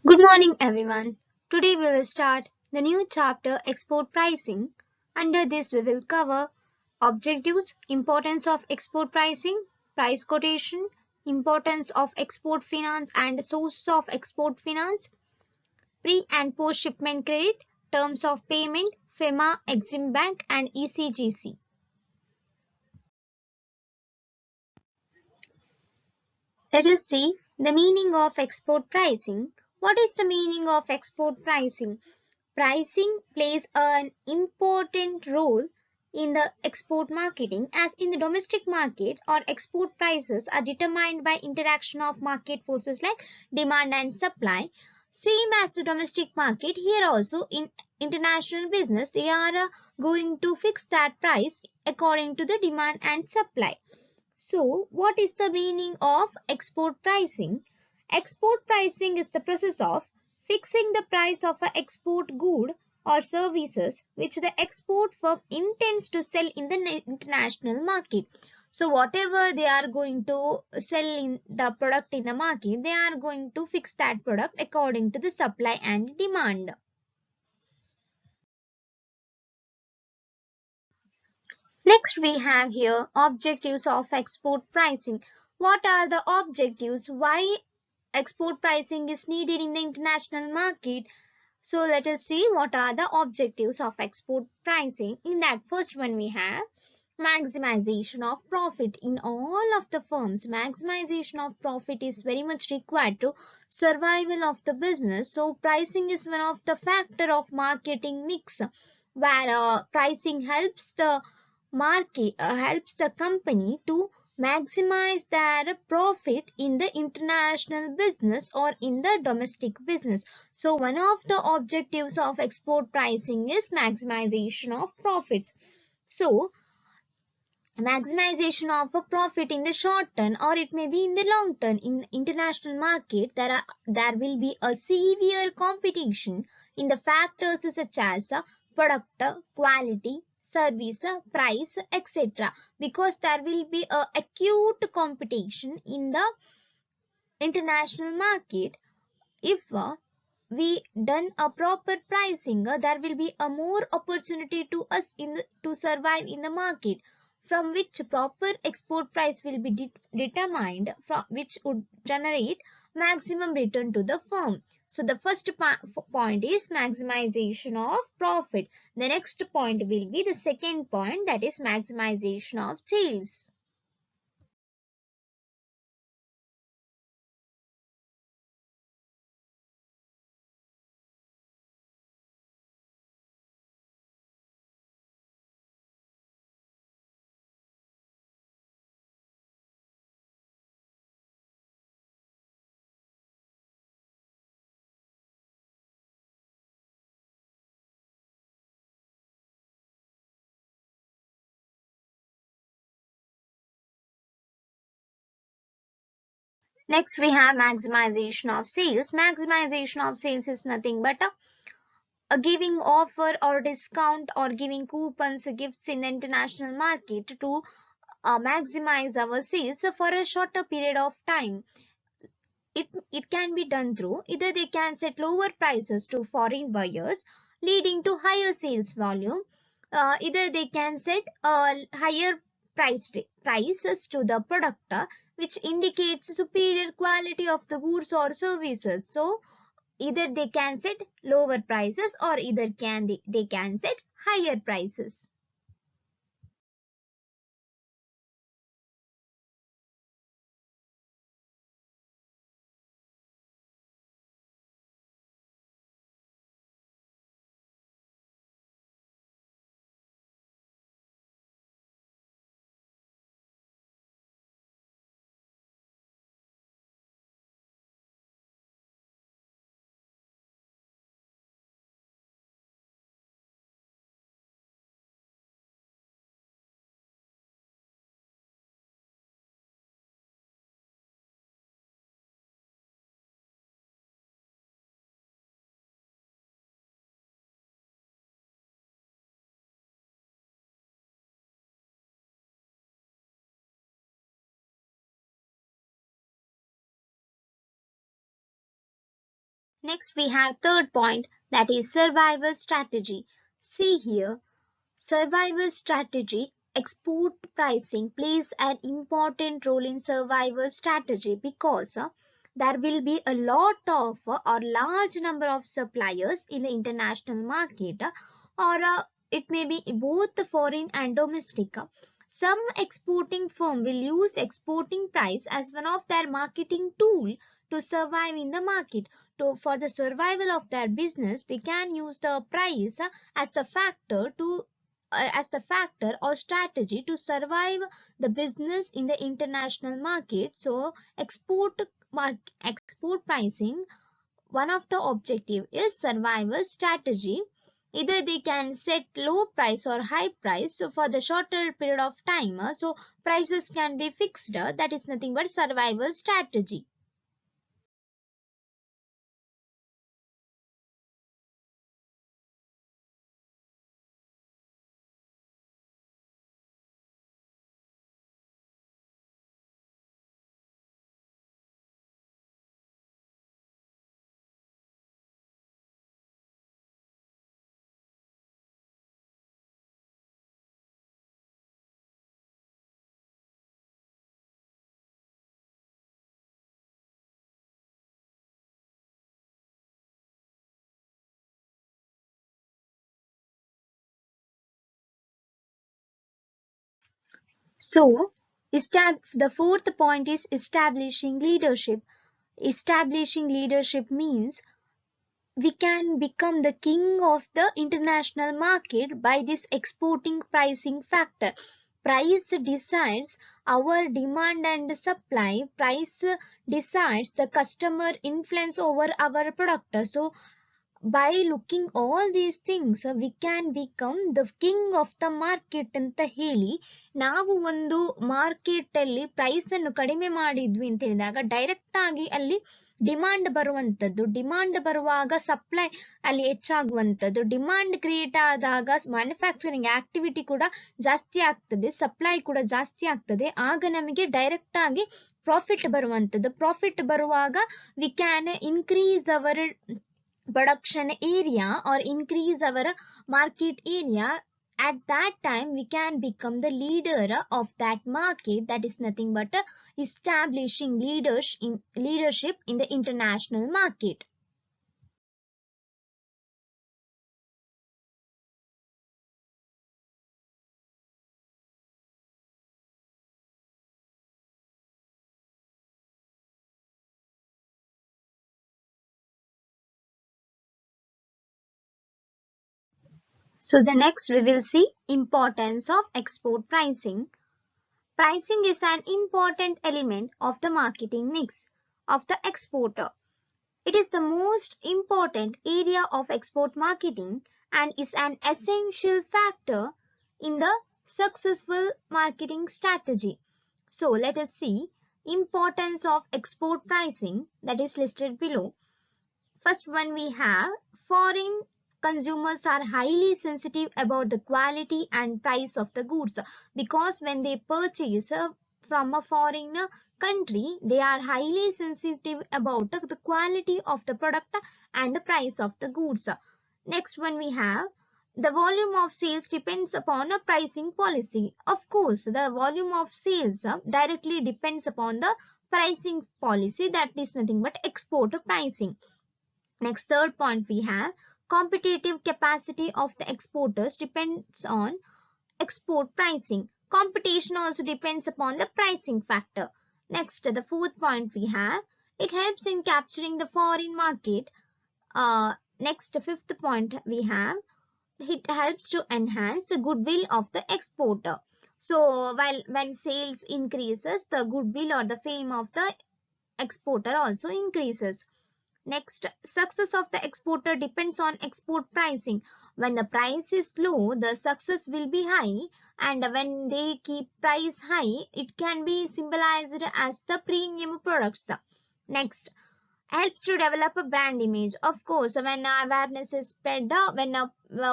Good morning, everyone. Today we will start the new chapter export pricing. Under this, we will cover objectives, importance of export pricing, price quotation, importance of export finance and sources of export finance, pre and post shipment credit, terms of payment, FEMA, Exim Bank, and ECGC. Let us see the meaning of export pricing. What is the meaning of export pricing? Pricing plays an important role in the export marketing as in the domestic market or export prices are determined by interaction of market forces like demand and supply. Same as the domestic market, here also in international business they are going to fix that price according to the demand and supply. So, what is the meaning of export pricing? Export pricing is the process of fixing the price of an export good or services which the export firm intends to sell in the international market. So, whatever they are going to sell in the product in the market, they are going to fix that product according to the supply and demand. Next, we have here objectives of export pricing. What are the objectives? Why export pricing is needed in the international market? So let us see what are the objectives of export pricing. In that first one we have maximization of profit. In all of the firms, maximization of profit is very much required to survival of the business. So pricing is one of the factor of marketing mix where pricing helps the company to maximize their profit in the international business or in the domestic business. So one of the objectives of export pricing is maximization of profits. So maximization of a profit in the short term or it may be in the long term in international market there will be a severe competition in the factors such as product quality service price etc because there will be a acute competition in the international market. If we done a proper pricing, there will be a more opportunity to us to survive in the market from which proper export price will be determined from which would generate maximum return to the firm. So the first point is maximization of profit. The next point will be the second point, that is maximization of sales. Next we have maximization of sales. Maximization of sales is nothing but a giving offer or discount or giving coupons gifts in the international market to maximize our sales for a shorter period of time. It can be done through either they can set lower prices to foreign buyers leading to higher sales volume, either they can set higher prices to the product which indicates superior quality of the goods or services. So either they can set lower prices or either they can set higher prices. Next we have third point, that is survival strategy. See here, survival strategy, export pricing plays an important role in survival strategy because there will be a lot of or large number of suppliers in the international market or it may be both foreign and domestic. Some exporting firm will use exporting price as one of their marketing tool to survive in the market. For the survival of their business, they can use the price as the factor to as the factor or strategy to survive the business in the international market. So export pricing, one of the objective is survival strategy. Either they can set low price or high price so for the shorter period of time, so prices can be fixed, that is nothing but survival strategy. So the fourth point is establishing leadership. Establishing leadership means we can become the king of the international market by this exporting pricing factor. Price decides our demand and supply. Price decides the customer influence over our product. So by looking all these things we can become the king of the market ಅಂತ ಹೇಳಿ ನಾವು ಒಂದು market ಅಲ್ಲಿ price ಅನ್ನು ಕಡಿಮೆ ಮಾಡಿದ್ವಿ ಅಂತ ಹೇಳಿದಾಗ ಡೈರೆಕ್ಟ್ ಆಗಿ ಅಲ್ಲಿ ಡಿಮಾಂಡ್ ಬರುವಂತದ್ದು, ಡಿಮಾಂಡ್ ಬರುವಾಗ ಸಪ್ಲೈ ಅಲ್ಲಿ ಹೆಚ್ಚಾಗುವಂತದ್ದು, ಡಿಮಾಂಡ್ ಕ್ರಿಯೇಟ್ ಆದಾಗ ಮ್ಯಾನುಫ್ಯಾಕ್ಚರಿಂಗ್ ಆಕ್ಟಿವಿಟಿ ಕೂಡ ಜಾಸ್ತಿ ಆಗ್ತದೆ, ಸಪ್ಲೈ ಕೂಡ ಜಾಸ್ತಿ ಆಗ್ತದೆ, ಆಗ ನಮಗೆ ಡೈರೆಕ್ಟ್ ಆಗಿ ಪ್ರಾಫಿಟ್ ಬರುವಂತದ್ದು. ಪ್ರಾಫಿಟ್ ಬರುವಾಗ we can increase our production area or increase our market area. At that time we can become the leader of that market. That is nothing but establishing leadership in the international market. So the next we will see importance of export pricing. Pricing is an important element of the marketing mix of the exporter. It is the most important area of export marketing and is an essential factor in the successful marketing strategy. So let us see importance of export pricing that is listed below. First one we have, foreign consumers are highly sensitive about the quality and price of the goods because when they purchase from a foreign country, they are highly sensitive about the quality of the product and the price of the goods. Next one we have, the volume of sales depends upon a pricing policy. Of course, the volume of sales directly depends upon the pricing policy, that is nothing but export pricing. Next, third point we have, competitive capacity of the exporters depends on export pricing. Competition also depends upon the pricing factor. Next, the fourth point we have, it helps in capturing the foreign market. Next, fifth point we have, it helps to enhance the goodwill of the exporter. So while when sales increases, the goodwill or the fame of the exporter also increases. Next, success of the exporter depends on export pricing. When the price is low, the success will be high, and when they keep price high, it can be symbolized as the premium products. Next, helps to develop a brand image. Of course, when awareness is spread, when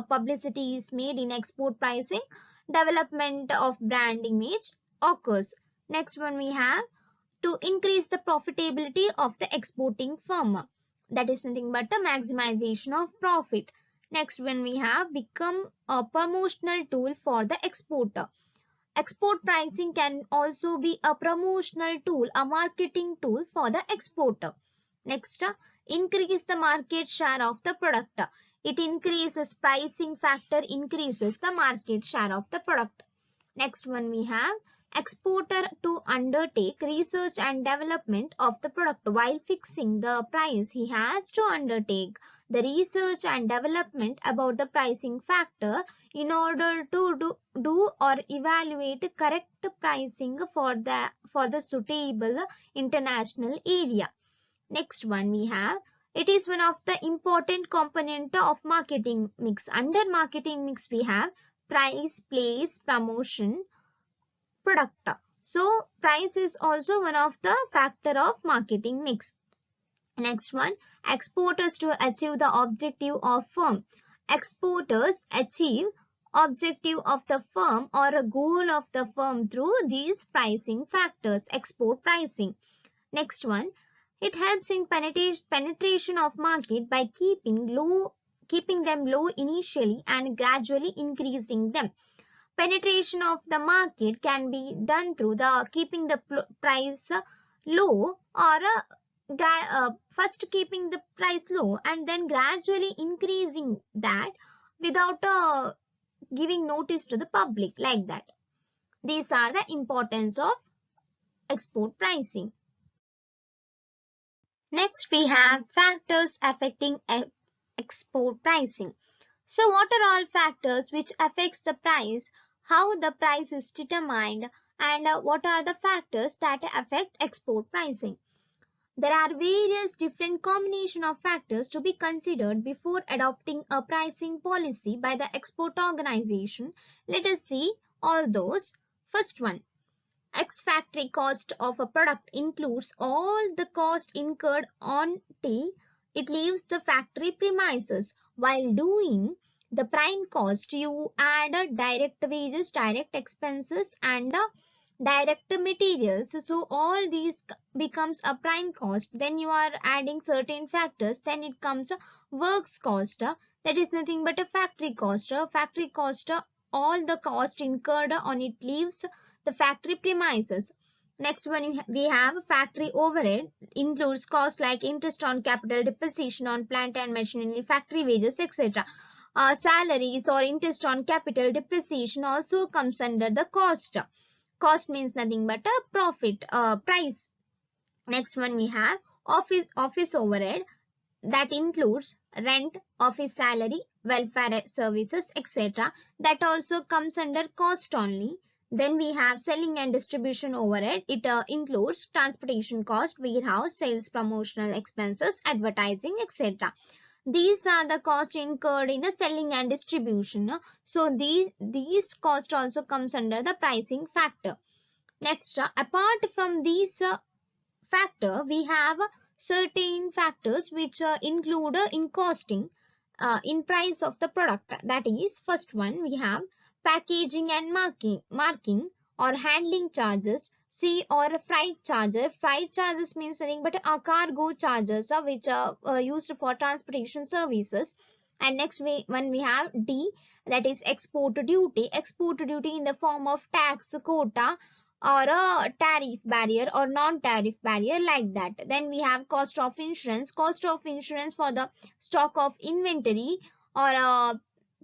publicity is made in export pricing, development of brand image occurs. Next one we have, to increase the profitability of the exporting firm. That is nothing but a maximization of profit. Next one we have become a promotional tool for the exporter. Export pricing can also be a promotional tool, a marketing tool for the exporter. Next, increase the market share of the product. It increases pricing factor, increases the market share of the product. Next one we have exporter to undertake research and development of the product. While fixing the price, he has to undertake the research and development about the pricing factor in order to do or evaluate correct pricing for the suitable international area. Next one we have, it is one of the important component of marketing mix. Under marketing mix we have price, place, promotion, product. So price is also one of the factor of marketing mix. Next one, exporters to achieve the objective of firm. Exporters achieve objective of the firm or a goal of the firm through these pricing factors, export pricing. Next one, it helps in penetration of market by keeping them low initially and gradually increasing them. Penetration of the market can be done through the keeping the price low or first keeping the price low and then gradually increasing that without giving notice to the public like that. These are the importance of export pricing. Next we have factors affecting export pricing. So what are all factors which affects the price, how the price is determined, and what are the factors that affect export pricing? There are various different combination of factors to be considered before adopting a pricing policy by the export organization. Let us see all those. First one, ex-factory cost of a product includes all the cost incurred until it leaves the factory premises. While doing the prime cost, you add direct wages, direct expenses, and direct materials. So all these becomes a prime cost. Then you are adding certain factors. Then it comes a works cost. That is nothing but a factory cost. Factory cost, all the cost incurred on it leaves the factory premises. Next one we have factory overhead, includes costs like interest on capital, depreciation on plant and machinery, factory wages, etc. Salaries or interest on capital, depreciation also comes under the cost. Cost means nothing but a profit, price. Next one we have office overhead, that includes rent, office salary, welfare services, etc. That also comes under cost only. Then we have selling and distribution overhead. It includes transportation cost, warehouse, sales, promotional expenses, advertising, etc. These are the costs incurred in a selling and distribution. So these cost also comes under the pricing factor. Next, apart from these factor, we have certain factors which include in costing, in price of the product. That is, first one we have packaging and marking or handling charges. C or freight charges. Freight charges means nothing but cargo charges which are used for transportation services. And next one we have D, that is export duty. Export duty in the form of tax, quota, or a tariff barrier or non-tariff barrier like that. Then we have cost of insurance. Cost of insurance for the stock of inventory or a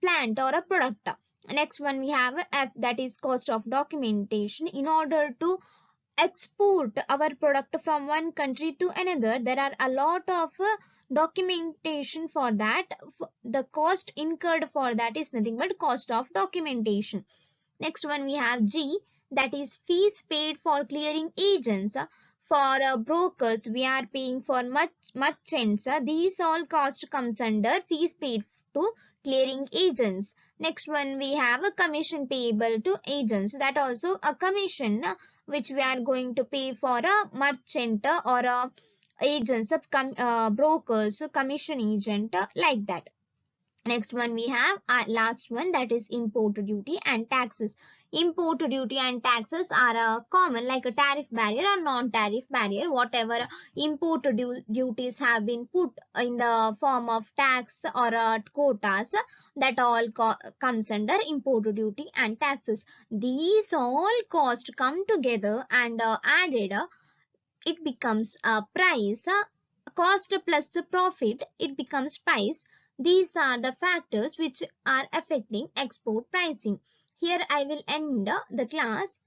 plant or a product. Next one we have F, that is cost of documentation. In order to export our product from one country to another, there are a lot of documentation for that. The cost incurred for that is nothing but cost of documentation. Next one we have G, that is fees paid for clearing agents. For brokers we are paying for merchants. These all cost comes under fees paid to clearing agents. Next one we have a commission payable to agents. That also a commission which we are going to pay for a merchant or a agents, brokers, commission agent like that. Next one we have last one, that is import duty and taxes. Import duty and taxes are common, like a tariff barrier or non-tariff barrier. Whatever import duties have been put in the form of tax or quotas, that all comes under import duty and taxes. These all costs come together and added, it becomes a price. Cost plus profit, it becomes price. These are the factors which are affecting export pricing. Here I will end the class.